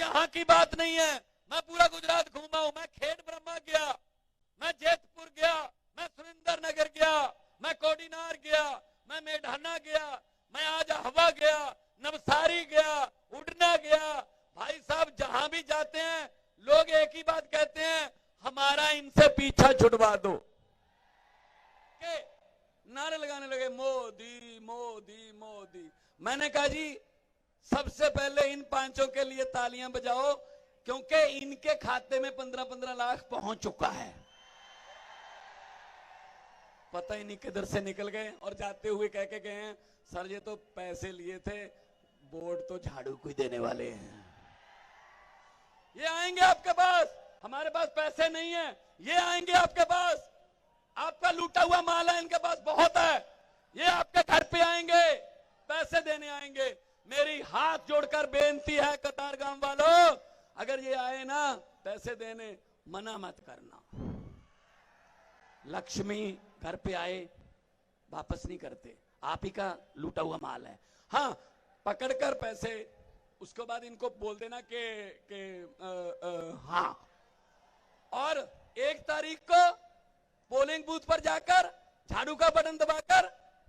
यहाँ की बात नहीं है। मैं पूरा गुजरात घूमा हूं। मैं खेड़ ब्रह्मा गया, मैं जेतपुर गया, मैं सुरेंद्र नगर गया, मैं कोडीनार गया, मैं मेढाना गया, मैं आज हवा गया, नवसारी गया, उड़ना गया। भाई साहब जहां भी जाते हैं लोग एक ही बात कहते हैं, हमारा इनसे पीछा छुड़वा दो। के नारे लगाने लगे मोदी मोदी मोदी। मैंने कहा जी सबसे पहले इन पांचों के लिए तालियां बजाओ, क्योंकि इनके खाते में 15-15 लाख पहुंच चुका है। पता ही नहीं किधर से निकल गए और जाते हुए कह के गए हैं, सर ये तो पैसे लिए थे, वोट तो झाड़ू को ही देने वाले हैं। ये आएंगे आपके पास, हमारे पास पैसे नहीं है। ये आएंगे आपके पास, आपका लूटा हुआ माल है इनके पास बहुत है। ये आपके घर पे आएंगे, पैसे देने आएंगे। मेरी हाथ जोड़कर बेनती है कतार गांव वालों, अगर ये आए ना पैसे देने, मना मत करना। लक्ष्मी घर पे आए वापस नहीं करते, आप ही का लूटा हुआ माल है। हाँ, पकड़कर पैसे, उसके बाद इनको बोल देना कि हाँ। और 1 तारीख को पोलिंग बूथ पर जाकर झाड़ू का बटन दबाकर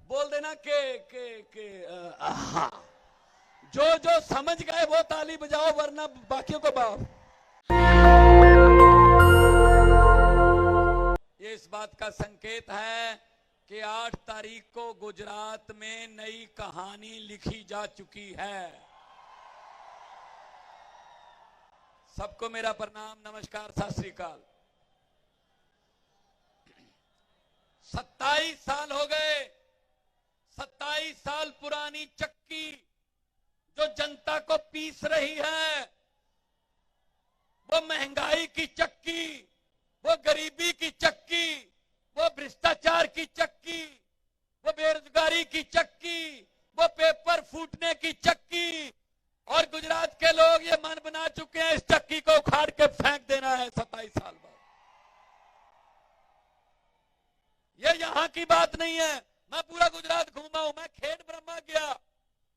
बोल देना के हाँ। जो समझ गए वो ताली बजाओ, वरना बाकियों को बाओ। ये इस बात का संकेत है कि 8 तारीख को गुजरात में नई कहानी लिखी जा चुकी है। सबको मेरा प्रणाम, नमस्कार, सत श्री अकाल। 27 साल हो गए, 27 साल पुरानी चक्की जो जनता को पीस रही है, वो महंगाई की चक्की, वो गरीबी की चक्की, वो भ्रष्टाचार की चक्की, वो बेरोजगारी की चक्की, वो पेपर फूटने की चक्की। और गुजरात के लोग ये मन बना चुके हैं इस चक्की को उखाड़ के फेंक देना है 27 साल बाद। ये यहां की बात नहीं है। मैं पूरा गुजरात घूमा हूं। मैं खेड़ ब्रह्मा गया,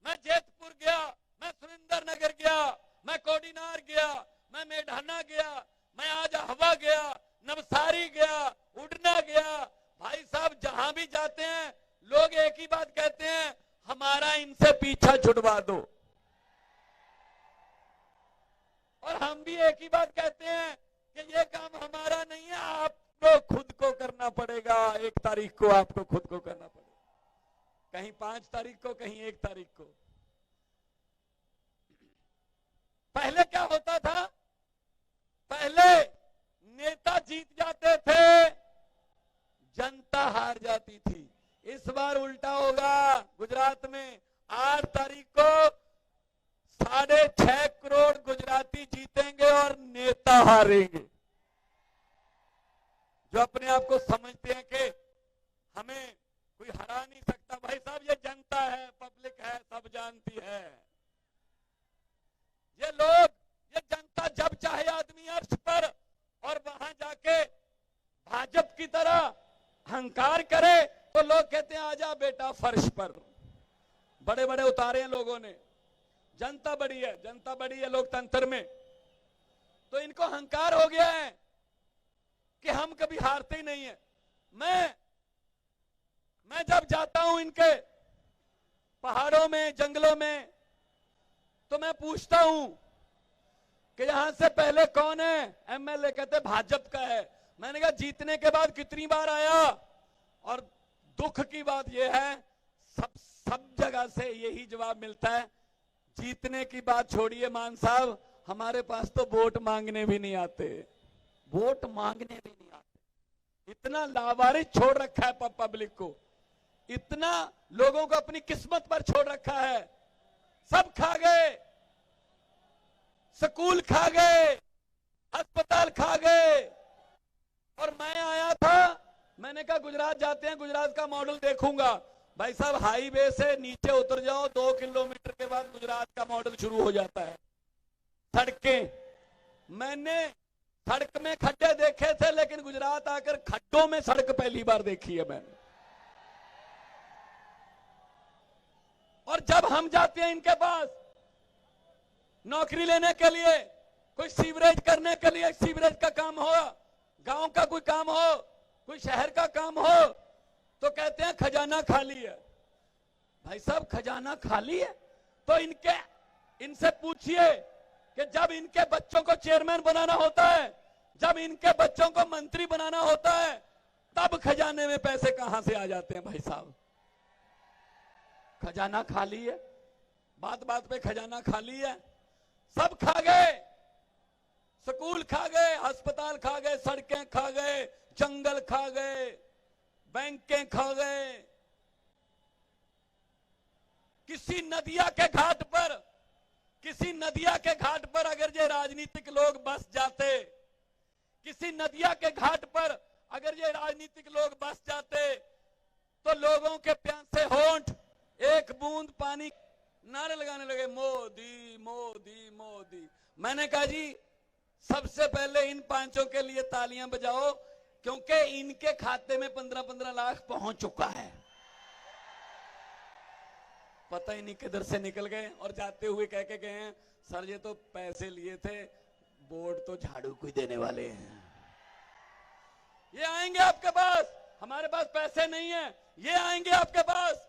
मैं जेतपुर गया, मैं सुरेंद्र नगर गया, मैं कोडीनार गया, मैं मेढाना गया, मैं आज हवा गया, नवसारी गया, उड़ना गया। भाई साहब जहां भी जाते हैं लोग एक ही बात कहते हैं, हमारा इनसे पीछा छुड़वा दो। और हम भी एक ही बात कहते हैं कि ये काम हमारा नहीं है, आपको खुद को करना पड़ेगा। 1 तारीख को आपको खुद को करना पड़ेगा, कहीं 5 तारीख को, कहीं 1 तारीख को। पहले क्या होता था, पहले नेता जीत जाते थे, जनता हार जाती थी। इस बार उल्टा होगा। गुजरात में 8 तारीख को 6.5 करोड़ गुजराती जीतेंगे और नेता हारेंगे। जो अपने आप को समझते हैं कि हमें कोई हरा नहीं सकता, भाई साहब ये जनता है, पब्लिक है, सब जानती है। ये लोग, ये जनता जब चाहे आदमी अर्श पर और वहां जाके भाजपा की तरह अहंकार करे तो लोग कहते हैं आजा बेटा फर्श पर। बड़े बड़े उतारे हैं लोगों ने। जनता बड़ी है, जनता बड़ी है लोकतंत्र में, तो इनको अहंकार हो गया है कि हम कभी हारते ही नहीं है। मैं जब जाता हूं इनके पहाड़ों में, जंगलों में, तो मैं पूछता हूं कि यहां से पहले कौन है एमएलए, कहते भाजपा का है। मैंने कहा जीतने के बाद कितनी बार आया? और दुख की बात यह है सब जगह से यही जवाब मिलता है, जीतने की बात छोड़िए मान साहब, हमारे पास तो वोट मांगने भी नहीं आते। वोट मांगने भी नहीं आते। इतना लावारिस छोड़ रखा है पब्लिक को, इतना लोगों को अपनी किस्मत पर छोड़ रखा है। सब खा गए, स्कूल खा गए, अस्पताल खा गए। और मैं आया था, मैंने कहा गुजरात जाते हैं, गुजरात का मॉडल देखूंगा। भाई साहब हाईवे से नीचे उतर जाओ, 2 किलोमीटर के बाद गुजरात का मॉडल शुरू हो जाता है। सड़कें, मैंने सड़क में खड्डे देखे थे, लेकिन गुजरात आकर खड्डों में सड़क पहली बार देखी है मैंने। और जब हम जाते हैं इनके पास, नौकरी लेने के लिए, कोई सीवरेज करने के लिए, सीवरेज का काम हो, गांव का कोई काम हो, कोई शहर का काम हो, तो कहते हैं खजाना खाली है। भाई साहब खजाना खाली है तो इनसे पूछिए कि जब इनके बच्चों को चेयरमैन बनाना होता है, जब इनके बच्चों को मंत्री बनाना होता है, तब खजाने में पैसे कहां से आ जाते हैं भाई साहब। खजाना खाली है, बात बात पे खजाना खाली है। सब खा गए, स्कूल खा गए, अस्पताल खा गए, सड़कें खा गए, जंगल खा गए, बैंकें खा गए। किसी नदिया के घाट पर, किसी नदिया के घाट पर अगर ये राजनीतिक लोग बस जाते, किसी नदिया के घाट पर अगर ये राजनीतिक लोग बस जाते, तो लोगों के प्यासे होंठ एक बूंद पानी नारे लगाने लगे, मोदी मोदी मोदी। मैंने कहा जी सबसे पहले इन पांचों के लिए तालियां बजाओ, क्योंकि इनके खाते में 15-15 लाख पहुंच चुका है। पता ही नहीं किधर से निकल गए और जाते हुए कह के गए हैं, सर ये तो पैसे लिए थे, वोट तो झाड़ू को ही देने वाले हैं। ये आएंगे आपके पास, हमारे पास पैसे नहीं है, ये आएंगे आपके पास,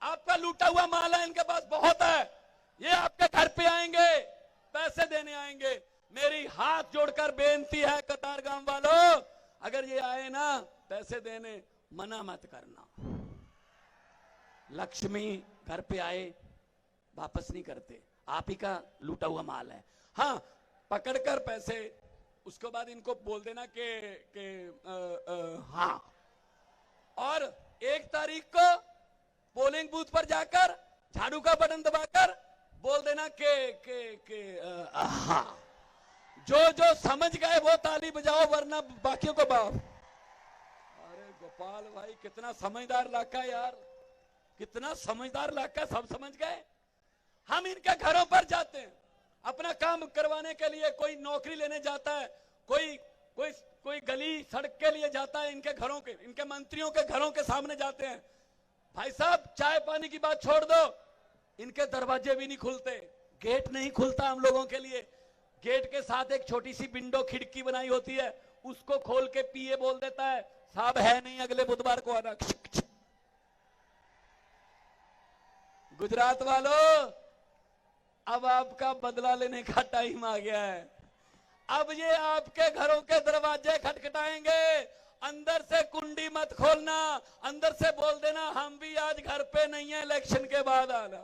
आपका लूटा हुआ माल है इनके पास बहुत है, ये आपके घर पे आएंगे, पैसे देने आएंगे। मेरी हाथ जोड़कर बेनती है कतारगाम वालों, अगर ये आए ना पैसे देने, मना मत करना। लक्ष्मी घर पे आए वापस नहीं करते, आप ही का लूटा हुआ माल है। हाँ पकड़कर पैसे, उसके बाद इनको बोल देना कि हाँ, और 1 तारीख को पोलिंग बूथ पर जाकर झाड़ू का बटन दबाकर बोल देना कि हाँ। जो समझ गए वो ताली बजाओ, वरना बाकियों को बाप। अरे गोपाल भाई कितना समझदार इलाका है यार, कितना समझदार इलाका है, सब समझ गए। हम इनके घरों पर जाते हैं अपना काम करवाने के लिए, कोई नौकरी लेने जाता है, कोई गली सड़क के लिए जाता है, इनके घरों के, इनके मंत्रियों के घरों के सामने जाते हैं। भाई साहब चाय पानी की बात छोड़ दो, इनके दरवाजे भी नहीं खुलते, गेट नहीं खुलता हम लोगों के लिए। गेट के साथ एक छोटी सी विंडो खिड़की बनाई होती है, उसको खोल के पीए बोल देता है, साहब है नहीं अगले बुधवार को आना। गुजरात वालों अब आपका बदला लेने का टाइम आ गया है। अब ये आपके घरों के दरवाजे खटखटाएंगे, अंदर से कुंडी मत खोलना, अंदर से बोल देना हम भी आज घर पे नहीं है, इलेक्शन के बाद आना।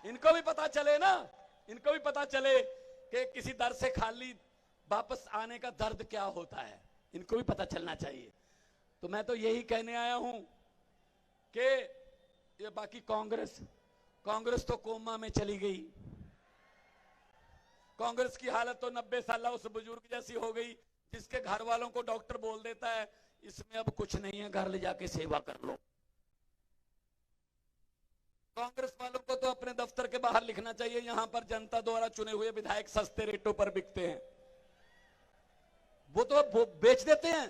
इनको भी पता चले ना, इनको भी पता चले कि किसी दर से खाली वापस आने का दर्द क्या होता है, इनको भी पता चलना चाहिए। तो मैं तो यही कहने आया हूं कि ये बाकी कांग्रेस तो कोमा में चली गई। कांग्रेस की हालत तो 90 साल उस बुजुर्ग जैसी हो गई जिसके घर वालों को डॉक्टर बोल देता है इसमें अब कुछ नहीं है, घर ले जाके सेवा कर लो। कांग्रेस वालों को तो अपने दफ्तर के बाहर लिखना चाहिए, यहां पर जनता द्वारा चुने हुए विधायक सस्ते रेटों पर बिकते हैं। वो तो बेच देते हैं।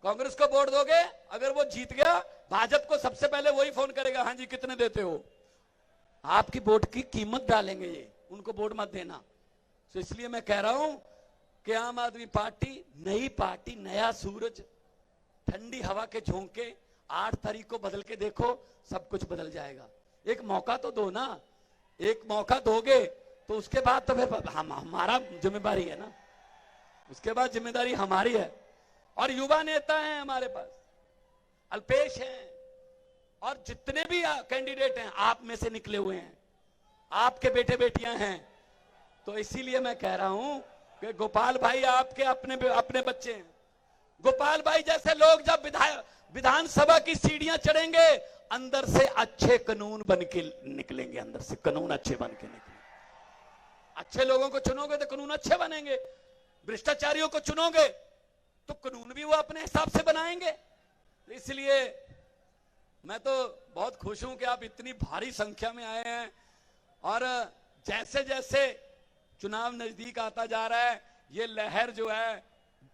कांग्रेस को वोट दोगे, अगर वो जीत गया, भाजपा को सबसे पहले वही फोन करेगा, हाँ जी कितने देते हो, आपकी वोट की कीमत डालेंगे ये, उनको वोट मत देना। तो इसलिए मैं कह रहा हूं कि आम आदमी पार्टी नई पार्टी, नया सूरज, ठंडी हवा के झोंके, 8 तारीख को बदल के देखो, सब कुछ बदल जाएगा। एक मौका तो दो ना, एक मौका दोगे तो उसके बाद तो फिर हमारा जिम्मेदारी है ना, उसके बाद जिम्मेदारी हमारी है। और युवा नेता हैं हमारे पास, अल्पेश हैं, और जितने भी कैंडिडेट हैं आप में से निकले हुए हैं, आपके बेटे बेटियां हैं। तो इसीलिए मैं कह रहा हूं कि गोपाल भाई आपके अपने बच्चे हैं। गोपाल भाई जैसे लोग जब विधानसभा की सीढ़ियां चढ़ेंगे, अंदर से अच्छे कानून बन के निकलेंगे, अंदर से कानून अच्छे बन के निकलेंगे। अच्छे लोगों को चुनोगे तो कानून अच्छे बनेंगे, भ्रष्टाचारियों को चुनोगे तो कानून भी वो अपने हिसाब से बनाएंगे। इसलिए मैं तो बहुत खुश हूं कि आप इतनी भारी संख्या में आए हैं, और जैसे जैसे चुनाव नजदीक आता जा रहा है, ये लहर जो है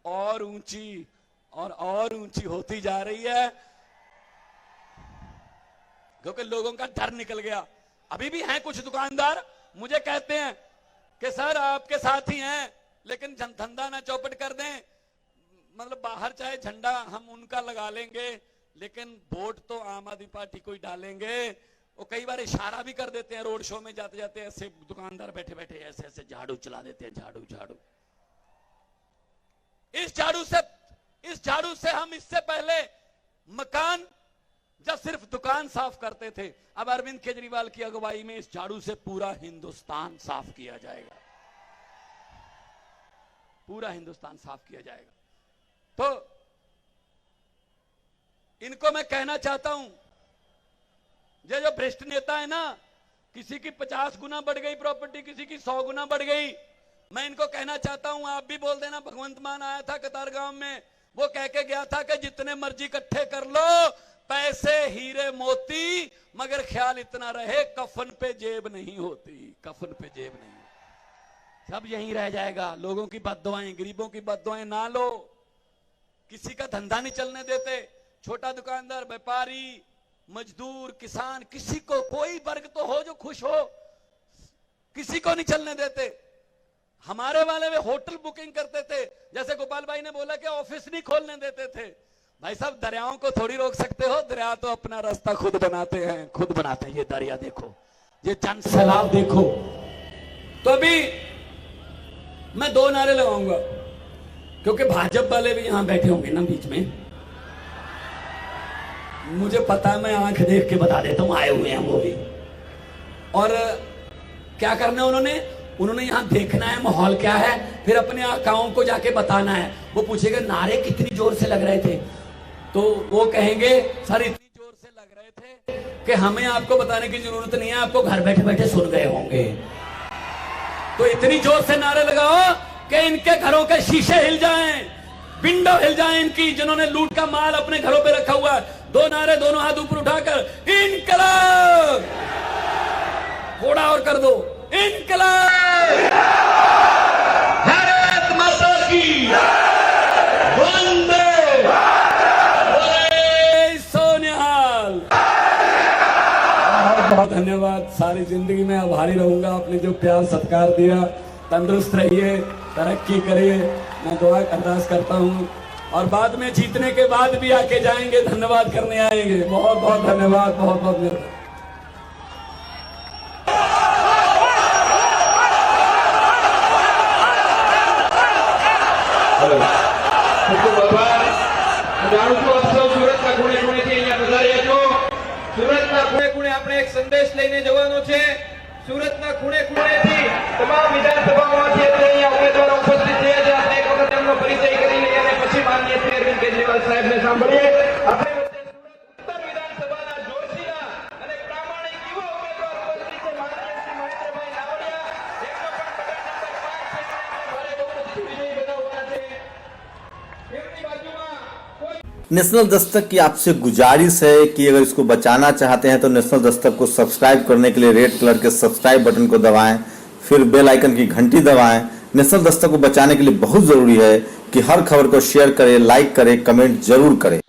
और ऊंची और ऊंची होती जा रही है, क्योंकि लोगों का डर निकल गया। अभी भी हैं कुछ दुकानदार मुझे कहते हैं कि सर आपके साथ ही हैं लेकिन धंधा ना चौपट कर दें, मतलब बाहर चाहे झंडा हम उनका लगा लेंगे लेकिन वोट तो आम आदमी पार्टी को ही डालेंगे। वो कई बार इशारा भी कर देते हैं रोड शो में जाते जाते, ऐसे दुकानदार बैठे बैठे ऐसे ऐसे झाड़ू चला देते हैं, झाड़ू झाड़ू। इस झाड़ू से हम इससे पहले मकान जब सिर्फ दुकान साफ करते थे, अब अरविंद केजरीवाल की अगुवाई में इस झाड़ू से पूरा हिंदुस्तान साफ किया जाएगा, पूरा हिंदुस्तान साफ किया जाएगा। तो इनको मैं कहना चाहता हूं, ये जो भ्रष्ट नेता है ना, किसी की 50 गुना बढ़ गई प्रॉपर्टी, किसी की 100 गुना बढ़ गई, मैं इनको कहना चाहता हूं आप भी बोल देना। भगवंत मान आया था कतारगांव में, वो कह के गया था कि जितने मर्जी इकट्ठे कर लो, पैसे हीरे मोती, मगर ख्याल इतना रहे कफन पे जेब नहीं होती, कफन पे जेब नहीं होती। सब यहीं रह जाएगा। लोगों की बद्दुआएं, गरीबों की बद्दुआएं ना लो। किसी का धंधा नहीं चलने देते, छोटा दुकानदार, व्यापारी, मजदूर, किसान, किसी को कोई वर्ग तो हो जो खुश हो, किसी को नहीं चलने देते। हमारे वाले वे होटल बुकिंग करते थे, जैसे गोपाल भाई ने बोला कि ऑफिस नहीं खोलने देते थे। भाई साहब दरियाओं को थोड़ी रोक सकते हो, दरिया तो अपना रास्ता खुद बनाते हैं, खुद बनाते हैं। ये दरिया देखो, ये जन सैलाब देखो। तो अभी मैं 2 नारे लगाऊंगा, क्योंकि भाजपा वाले भी यहां बैठे होंगे ना बीच में, मुझे पता है, मैं आंख देख के बता देता हूं, आए हुए हैं वो भी। और क्या करना उन्होंने यहां देखना है माहौल क्या है, फिर अपने आकाओं को जाके बताना है। वो पूछेगा नारे कितनी जोर से लग रहे थे, तो वो कहेंगे सर इतनी जोर से लग रहे थे कि हमें आपको बताने की जरूरत नहीं है, आपको घर बैठे बैठे सुन गए होंगे। तो इतनी जोर से नारे लगाओ कि इनके घरों के शीशे हिल जाएं, विंडो हिल जाएं इनकी, जिन्होंने लूट का माल अपने घरों पे रखा हुआ है। 2 नारे, दोनों हाथ ऊपर उठाकर, इनकलाब, थोड़ा और कर दो, इनकलाब, भारत माता की, वंदे सोनिहाल। बहुत धन्यवाद, सारी जिंदगी में आभारी रहूंगा, आपने जो प्यार सत्कार दिया। तंदुरुस्त रहिए, तरक्की करिए, मैं दुआ अरदास करता हूं। और बाद में जीतने के बाद भी आके जाएंगे, धन्यवाद करने आएंगे। बहुत बहुत धन्यवाद, बहुत बहुत धन्यवाद। સુરતના ખૂણે ખૂણેથી અહીંયા પધાર્યા છો। સુરતના ખૂણે ખૂણે આપણે એક સંદેશ લઈને જવાનો છે। સુરતના ખૂણે ખૂણેથી તમામ વિધાનસભાઓમાંથી અહીંયા ઉમેદવારો ઉપસ્થિત થયા છે। આપણે એક વખત તેમનો પરિચય કરી લઈએ અને પછી માનનીય શ્રી અરવિંદ કેજરીવાલ સાહેબને સાંભળીએ। આપણે વચ્ચે સુરત ઉત્તર વિધાનસભાના જોશીલા અને પ્રામાણિક યુવા ઉમેદવાર ઉપસ્થિત છે, માનનીય શ્રી મહેન્દ્રભાઈ નાવડિયા। 155 ભારે બહુમતીથી વિજયી બનાવવાના છે। તેમની બાજુમાં नेशनल दस्तक की आपसे गुजारिश है कि अगर इसको बचाना चाहते हैं तो नेशनल दस्तक को सब्सक्राइब करने के लिए रेड कलर के सब्सक्राइब बटन को दबाएं, फिर बेल आइकन की घंटी दबाएं। नेशनल दस्तक को बचाने के लिए बहुत ज़रूरी है कि हर खबर को शेयर करें, लाइक करें, कमेंट जरूर करें।